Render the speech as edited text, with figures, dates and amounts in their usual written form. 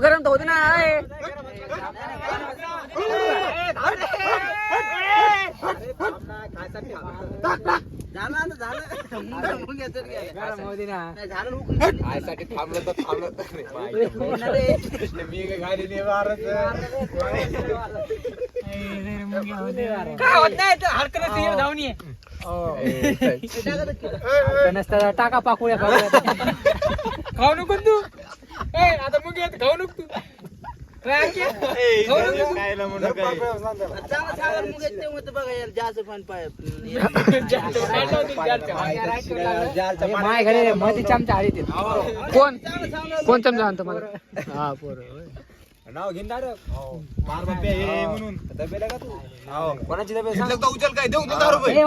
गरम तर होते ना टाका पाकुळ्या खाऊ नको तू आता मग खाऊ नको तू माय घरी मध्ये चमचा हरी कोण कोण चमचा आणतो मला हा पोर नाव घेणार म्हणून कोणाची उचल काय देऊ 10 रुपये